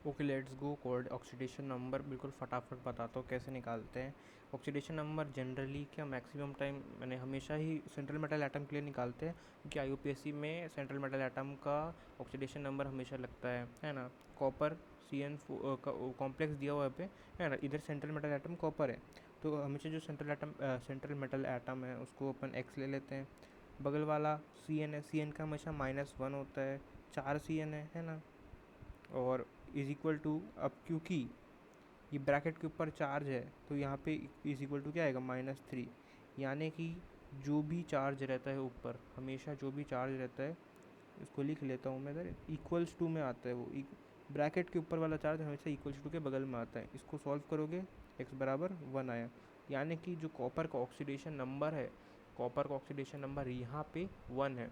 Okay let's go code oxidation number बिल्कुल फटाफट बताता हूँ कैसे निकालते हैं। ऑक्सीडेशन नंबर जनरली क्या मैक्सिमम टाइम मैंने हमेशा ही सेंट्रल मेटल एटम के लिए निकालते हैं, क्योंकि आईयूपीएससी में सेंट्रल मेटल एटम का ऑक्सीडेशन नंबर हमेशा लगता है ना। कॉपर CN का कॉम्प्लेक्स दिया हुआ है पे, है ना, इधर सेंट्रल मेटल एटम कॉपर है, तो हमेशा जो सेंट्रल मेटल एटम है उसको अपन एक्स ले लेते हैं। बगल वाला CN है, CN का हमेशा -1 होता है, 4 CN है ना। और इज इक्वल टू, अब क्योंकि ये ब्रैकेट के ऊपर चार्ज है तो यहाँ पे इज इक्वल टू क्या आएगा, -3। यानी कि जो भी चार्ज रहता है ऊपर, हमेशा जो भी चार्ज रहता है, इसको लिख लेता हूँ मैं इधर, इक्वल्स टू में आता है वो। ब्रैकेट के ऊपर वाला चार्ज हमेशा इक्वल्स टू के बगल में आता है। इसको सॉल्व करोगे x बराबर 1 आया। यानी कि जो कॉपर का ऑक्सीडेशन नंबर है, कॉपर का ऑक्सीडेशन नंबर यहाँ पे 1 है।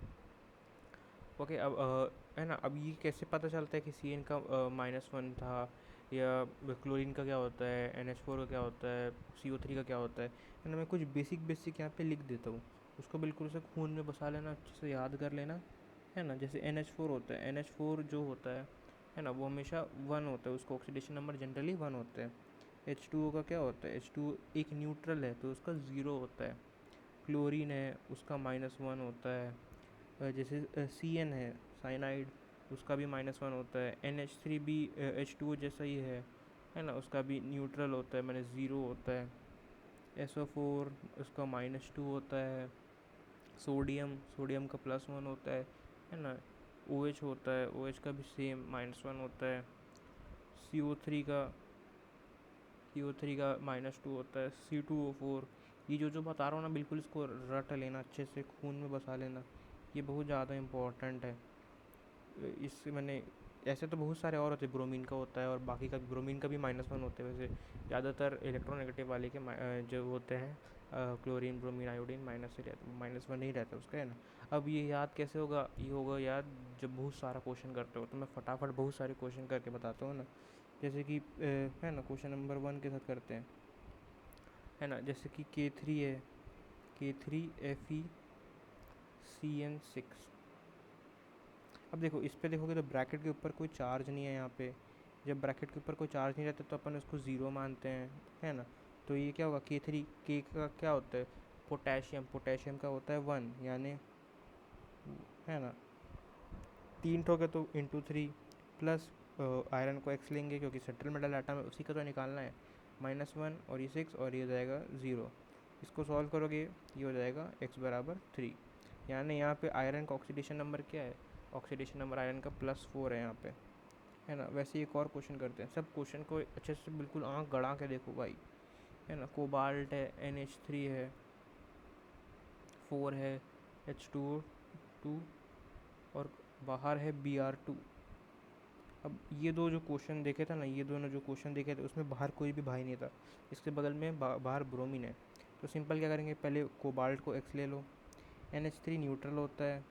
ओके, अब है ना, अब ये कैसे पता चलता है कि CN का -1 था, या क्लोरीन का क्या होता है, NH4 का क्या होता है, CO3 का क्या होता है ना। मैं कुछ बेसिक यहाँ पे लिख देता हूँ, उसको बिल्कुल से खून में बसा लेना, अच्छे से याद कर लेना, है ना। जैसे NH4 होता है, NH4 जो होता है ना, वो हमेशा 1 होता है, उसका ऑक्सीडेशन नंबर जनरली 1 होता है। H2O का क्या होता है, H2O एक न्यूट्रल है तो उसका 0 होता है। क्लोरीन है उसका -1 होता है। जैसे CN है, साइनाइड, उसका भी -1 होता है। NH3 भी H2O जैसा ही है ना, उसका भी न्यूट्रल होता है, मैंने 0 होता है। SO4 उसका -2 होता है। सोडियम, सोडियम का +1 होता है ना। OH होता है, OH का भी सेम -1 होता है। CO3 का -2 होता है। C2O4, ये जो बता रहा हूँ ना, बिल्कुल इसको रट लेना, अच्छे से खून में बसा लेना, ये बहुत ज़्यादा इम्पोर्टेंट है। इससे मैंने, ऐसे तो बहुत सारे और होते हैं, ब्रोमीन का होता है और बाकी का, ब्रोमीन का भी -1 होते हैं वैसे। ज़्यादातर इलेक्ट्रोनेगेटिव वाले के जो होते हैं, क्लोरीन, ब्रोमीन, आयोडीन, -1 ही रहता है उसका, है ना। अब ये याद कैसे होगा, ये होगा याद जब बहुत सारा क्वेश्चन करते हो। तो मैं फटाफट बहुत सारे क्वेश्चन करके बताता हूँ ना। जैसे कि है ना, क्वेश्चन नंबर 1 के साथ करते हैं, है ना। जैसे कि K3 है, K3Fe अब देखो इस पे देखोगे तो ब्रैकेट के ऊपर कोई चार्ज नहीं है यहाँ पे। जब ब्रैकेट के ऊपर कोई चार्ज नहीं रहता तो अपन उसको 0 मानते हैं, है ना। तो ये क्या होगा, K3 के का क्या होता है, पोटेशियम, पोटेशियम का होता है 1, यानी, है ना, 3 ठोके तो × 3, प्लस आयरन को x लेंगे क्योंकि सेंट्रल मेटल एटम है, उसी का तो निकालना है। -1 और ये 6 और ये हो जाएगा 0। इसको सॉल्व करोगे ये हो जाएगा x बराबर 3। यानी यहाँ पे आयरन का ऑक्सीडेशन नंबर क्या है, ऑक्सीडेशन नंबर आयरन का +4 है यहाँ पे, है ना। वैसे एक और क्वेश्चन करते हैं, सब क्वेश्चन को अच्छे से बिल्कुल आँख गड़ा के देखो भाई, है ना। कोबाल्ट है, NH3 है, 4 है, H2O2, और बाहर है Br2। अब ये दो जो क्वेश्चन देखे थे ना, ये दोनों जो क्वेश्चन देखे थे उसमें बाहर कोई भी भाई नहीं था। इसके बगल में बाहर ब्रोमीन है। तो सिंपल क्या करेंगे, पहले कोबाल्ट को x ले लो, NH3 न्यूट्रल होता है,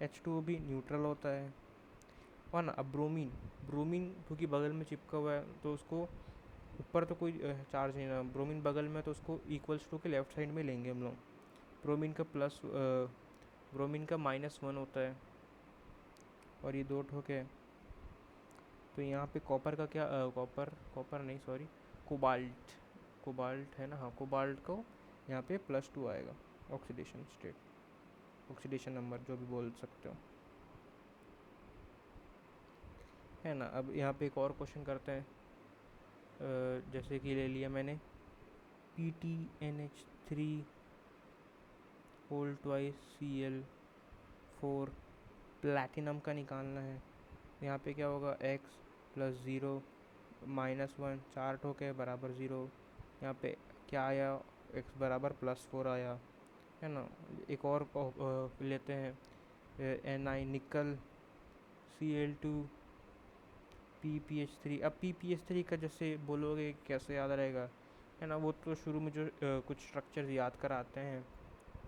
H2O भी न्यूट्रल होता है, और ना अब ब्रोमीन, ब्रोमीन क्योंकि बगल में चिपका हुआ है तो उसको ऊपर तो कोई चार्ज नहीं ना, ब्रोमीन बगल में, तो उसको इक्वल्स टू के लेफ्ट साइड में लेंगे हम लोग। ब्रोमीन का ब्रोमीन का -1 होता है, और ये दो ठोके, तो यहाँ पे कॉपर का क्या, कॉपर नहीं, सॉरी, कोबाल्ट, कोबाल्ट है ना, हाँ, कोबाल्ट को यहाँ पे +2 आएगा, ऑक्सीडेशन स्टेट, ऑक्सीडेशन नंबर जो भी बोल सकते हो, है ना। अब यहाँ पे एक और क्वेश्चन करते हैं, जैसे कि ले लिया मैंने PTNH3 whole twice Cl4, platinum का निकालना है। यहाँ पे क्या होगा, x +0 -1, 4 ठोके बराबर 0। यहाँ पे क्या आया, x बराबर +4 आया, है ना। एक और लेते हैं, Ni निकल, Cl2, PPH3। अब PPH3 का जैसे बोलोगे कैसे याद रहेगा, है ना, वो तो शुरू में जो कुछ स्ट्रक्चर याद कराते हैं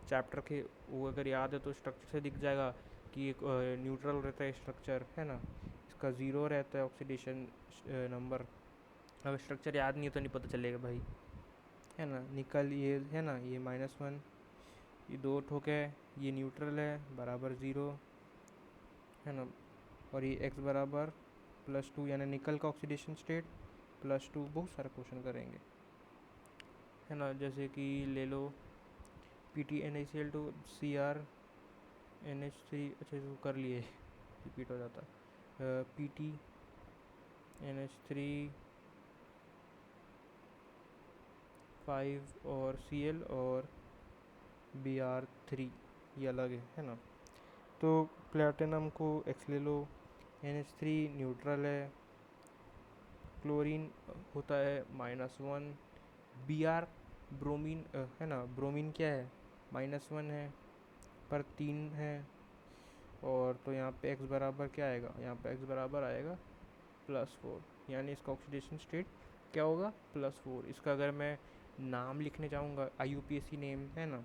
चैप्टर के, वो अगर याद है तो स्ट्रक्चर से दिख जाएगा कि एक न्यूट्रल रहता है स्ट्रक्चर, है ना। इसका 0 रहता है ऑक्सीडेशन नंबर। अगर स्ट्रक्चर याद नहीं है तो नहीं पता चलेगा भाई, है ना। निकल ये है ना, ये -1, ये दो ठोक है, ये न्यूट्रल है बराबर 0, है ना। और ये x बराबर +2 यानी निकल का ऑक्सीडेशन स्टेट +2, बहुत सारे क्वेश्चन करेंगे, है ना। जैसे कि ले लो PtNaCl2 CrNH3, अच्छा इसको कर लिए, रिपीट हो जाता है। PtNH3 5 और Cl और Br3, ये अलग है ना। तो प्लेटिनम को X ले लो, NH3 न्यूट्रल है, क्लोरीन होता है -1, Br ब्रोमीन है ना, ब्रोमीन क्या है -1 है, पर 3 है। और तो यहाँ पे x बराबर क्या आएगा, यहाँ पे x बराबर आएगा +4, यानी इसका ऑक्सीडेशन स्टेट क्या होगा +4। इसका अगर मैं नाम लिखने जाऊँगा, IUPAC नेम है ना,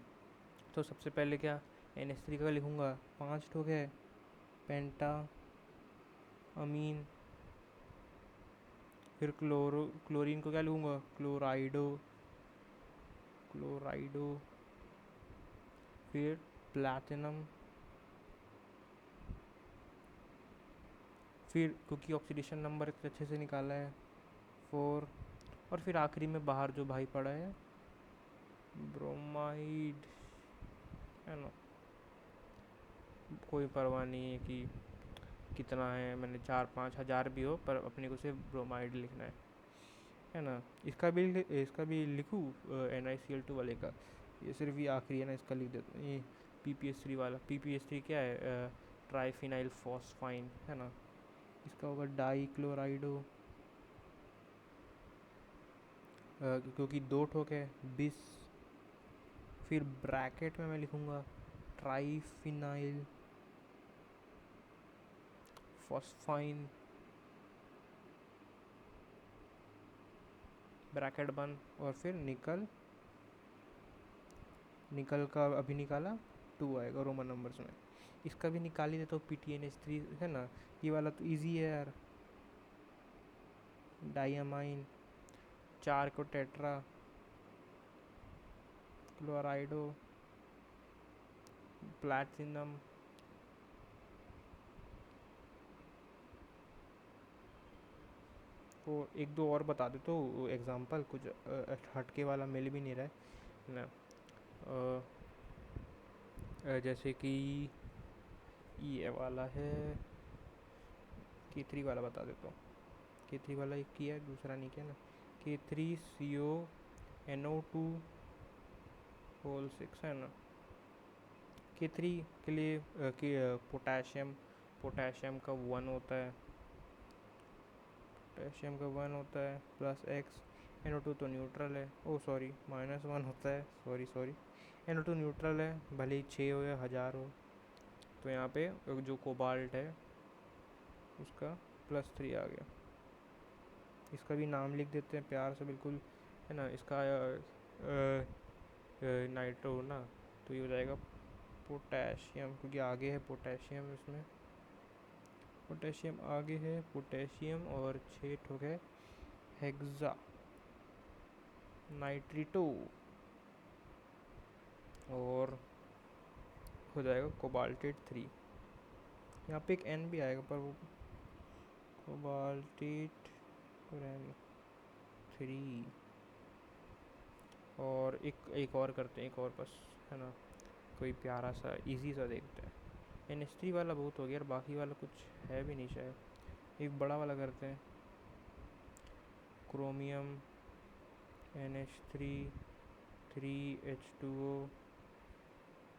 तो सबसे पहले क्या NH3 का लिखूँगा, 5 ठोक है पेंटा अमीन, फिर क्लोरीन को क्या लूँगा, क्लोराइडो, फिर प्लैटिनम, फिर क्योंकि ऑक्सीडेशन नंबर अच्छे से निकाला है 4, और फिर आखिरी में बाहर जो भाई पड़ा है ब्रोमाइड, है ना। कोई परवाह नहीं है कि कितना है, मैंने 4-5 हज़ार भी हो, पर अपने को सिर्फ ब्रोमाइड लिखना है ना। इसका भी लिखूँ NiCl2 वाले का, ये सिर्फ ये आखिरी है ना, इसका लिख देता हूँ। ये PPS3 वाला, PPS3 क्या है, ट्राईफिनाइल फॉस्फाइन, है ना। इसका होगा डाई क्लोराइडो, क्योंकि 2 ठोक है 20, फिर ब्रैकेट में मैं लिखूँगा ट्राईफिनाइल फॉस्फाइन, ब्रैकेट बंद, और फिर निकल का अभी निकाला 2 आएगा रोमन नंबर्स में। इसका भी निकाल ही देता हूँ, PtNH3 है ना, ये वाला तो इजी है यार। डाइअमाइन, 4 को टेट्रा क्लोराइडो, प्लैटिनम, तो 1-2 और बता दे तो एग्जांपल, कुछ हटके वाला मिल भी नहीं रहा है ना। जैसे कि ये वाला है, K3 वाला बता देता हूँ। K3 वाला एक किया है, दूसरा नहीं किया ना। K3CONO2 6 है ना। K3 के लिए पोटेशियम का 1 होता है, +X। NO2 तो न्यूट्रल है, ओ सॉरी -1 होता है, सॉरी। NO2 न्यूट्रल है, भले ही 6 हो या 1000 हो। तो यहाँ पे जो कोबाल्ट है उसका +3 आ गया। इसका भी नाम लिख देते हैं प्यार से बिल्कुल, है ना। इसका नाइट्रो ना, तो ये हो जाएगा पोटेशियम, क्योंकि आगे है पोटेशियम, इसमें पोटेशियम आगे है, पोटेशियम और 6 ठोक है हेक्सा नाइट्रिटो, और हो जाएगा कोबाल्टेट 3। यहाँ पे एक N भी आएगा, पर वो कोबाल्टेट 3। और एक और करते हैं, एक और बस, है ना, कोई प्यारा सा इजी सा देखते हैं। NH3 वाला बहुत हो गया और बाकी वाला कुछ है भी नहीं शायद। एक बड़ा वाला करते हैं, क्रोमियम NH3 3H2O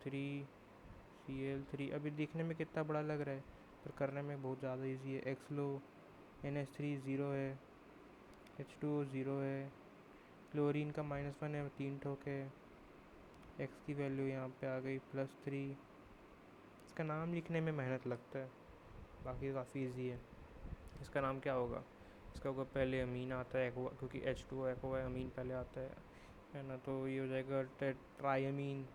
3Cl3। अभी देखने में कितना बड़ा लग रहा है, पर करने में बहुत ज़्यादा इजी है। X लो, NH3 0 है, H2O 0 है, क्लोरीन का -1 है, 3 ठोक है। X की वैल्यू यहाँ पे आ गई +3। इसका नाम लिखने में मेहनत लगता है, बाकी काफ़ी इजी है। इसका नाम क्या होगा, इसका होगा पहले अमीन आता है एक्वा, क्योंकि H2O एक्वा है, अमीन पहले आता है ना। तो ये हो जाएगा ट्राईअमीन,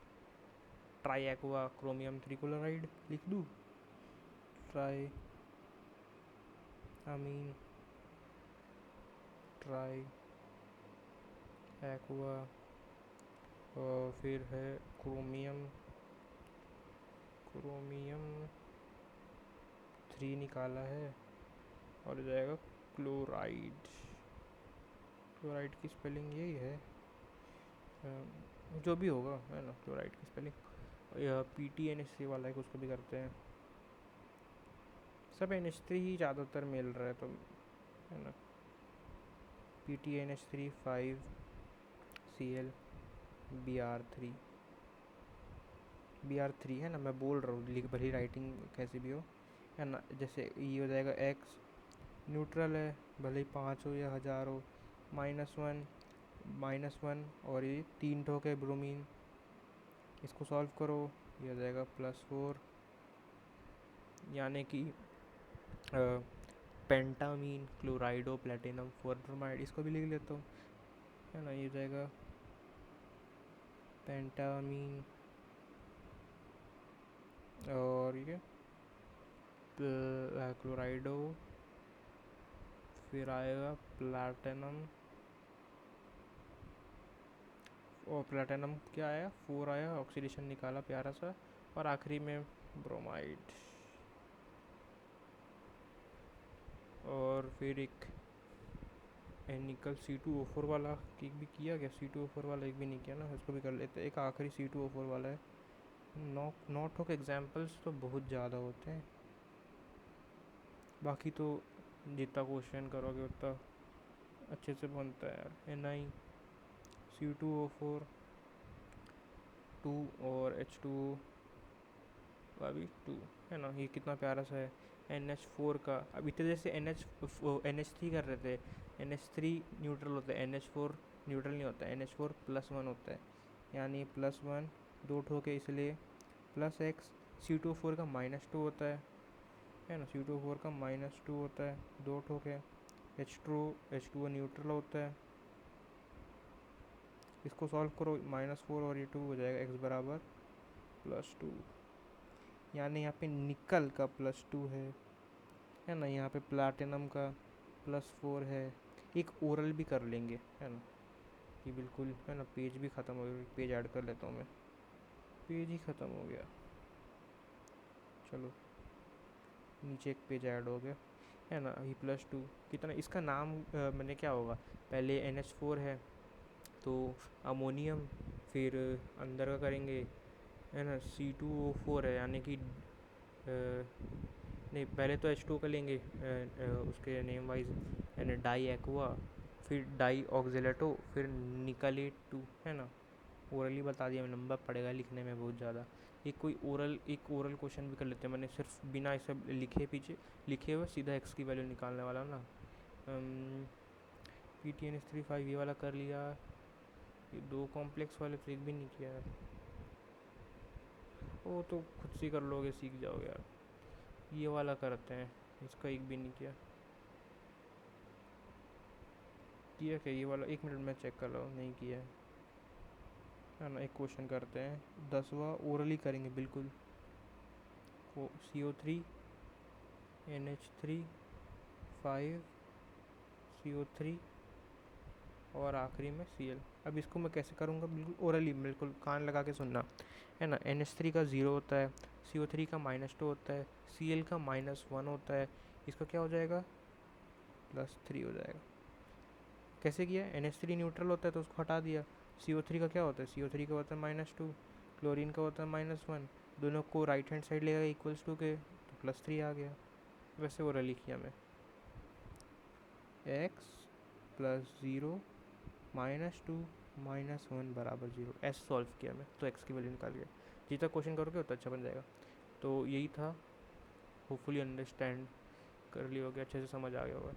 ट्राई एक्वा क्रोमियम 3 क्लोराइड लिख दूँ, ट्राई अमीन ट्राई एक्वा, और फिर है क्रोमियम 3 निकाला है, और हो जाएगा क्लोराइड। क्लोराइड की स्पेलिंग यही है, जो भी होगा है ना, क्लोराइड की स्पेलिंग। यह PTNH3 वाला है, उसको भी करते हैं। सब NH3 ही ज़्यादातर मिल रहा है, तो है ना। PTNH3 5Cl Br3 है ना, मैं बोल रहा हूँ, लिख भली राइटिंग कैसी भी हो, है ना। जैसे ये हो जाएगा X, न्यूट्रल है, भले ही 5 हो या 1000 हो, -1 और ये 3 ठोक है ब्रोमीन। इसको सॉल्व करो, ये हो जाएगा +4, यानी कि पेंटामीन क्लोराइडो प्लेटिनम 4 ब्रोमाइड। इसको भी लिख लेता हूँ, है ना। ये हो जाएगा पेंटामीन, और ये क्लोराइडो, फिर आएगा प्लैटिनम, और प्लैटिनम क्या आया, 4 आया, ऑक्सीडेशन निकाला प्यारा सा, और आखिरी में ब्रोमाइड। और फिर एक निकल C2O4 वाला एक भी किया गया, C2O4 वाला एक भी नहीं किया ना, इसको भी कर लेते हैं। एक आखिरी C2O4 वाला है। नॉट ऑफ एग्जाम्पल्स तो बहुत ज़्यादा होते हैं, बाकी तो जितना क्वेश्चन करोगे उतना अच्छे से बनता है यार। NiC2O4 2 और H2O का भी 2, है ना। ये कितना प्यारा सा है। NH4 का, अब इतने जैसे NH3 कर रहे थे, NH3 न्यूट्रल होता है, NH4 न्यूट्रल नहीं होता है, NH4 +1 होता है, यानी +1 2 ठोके, इसलिए +X। C2O4 का -2 होता है ना, C2O4 का -2 होता है, 2 ठोके। H2O न्यूट्रल होता है, इसको सॉल्व करो, -4 और ये 2 हो जाएगा, X बराबर +2, यानी यहाँ पे निकल का +2 है ना। यहाँ पे प्लैटिनम का +4 है। एक ओरल भी कर लेंगे, है ना, ये बिल्कुल, है ना। पेज भी ख़त्म हो गया, पेज ऐड कर लेता हूँ मैं, पेज ही ख़त्म हो गया। चलो, नीचे एक पेज ऐड हो गया, है ना। ये +2 कितना, इसका नाम मैंने क्या होगा, पहले NH4 है तो अमोनियम, फिर अंदर का करेंगे, है ना, C2O4 है, यानी कि नहीं, पहले तो H2 का लेंगे उसके नेम वाइज, यानी डाई एक्वा, फिर डाई ऑक्जेलेटो, फिर निकलेट 2, है ना। ओरली बता दिया, मैं नंबर पड़ेगा लिखने में बहुत ज़्यादा। एक ओरल क्वेश्चन भी कर लेते हैं, मैंने सिर्फ बिना इसे लिखे हुए सीधा X की वैल्यू निकालने वाला ना। PTNH3 5 ये वाला कर लिया, ये 2 कॉम्प्लेक्स वाले तो एक भी नहीं किया यार, वो तो खुद से कर लोगे, सीख जाओगे यार। ये वाला करते हैं, इसका एक भी नहीं किया क्या, ये वाला 1 मिनट में चेक कर लो, नहीं किया है ना। एक क्वेश्चन करते हैं, 10वां ओरली करेंगे बिल्कुल। CO3 NH3 5 CO3 और आखिरी में Cl। अब इसको मैं कैसे करूँगा, बिल्कुल ओरली, बिल्कुल कान लगा के सुनना, है ना। NH3 का 0 होता है, CO3 का -2 होता है, Cl का -1 होता है, इसका क्या हो जाएगा, +3 हो जाएगा। कैसे किया, NH3 न्यूट्रल होता है तो उसको हटा दिया। CO3 का क्या होता है, CO3 का होता है -2, क्लोरीन का होता है -1, दोनों को राइट हैंड साइड लेगा =2 के, तो +3 आ गया। वैसे ओरली किया मैं, x +0 -2 -1 बराबर 0, S सॉल्व किया मैं, तो x की वैल्यू निकाल गया। जितना क्वेश्चन करोगे उतना अच्छा बन जाएगा। तो यही था, होपफुली अंडरस्टैंड कर लिया होगा, अच्छे से समझ आ गया होगा।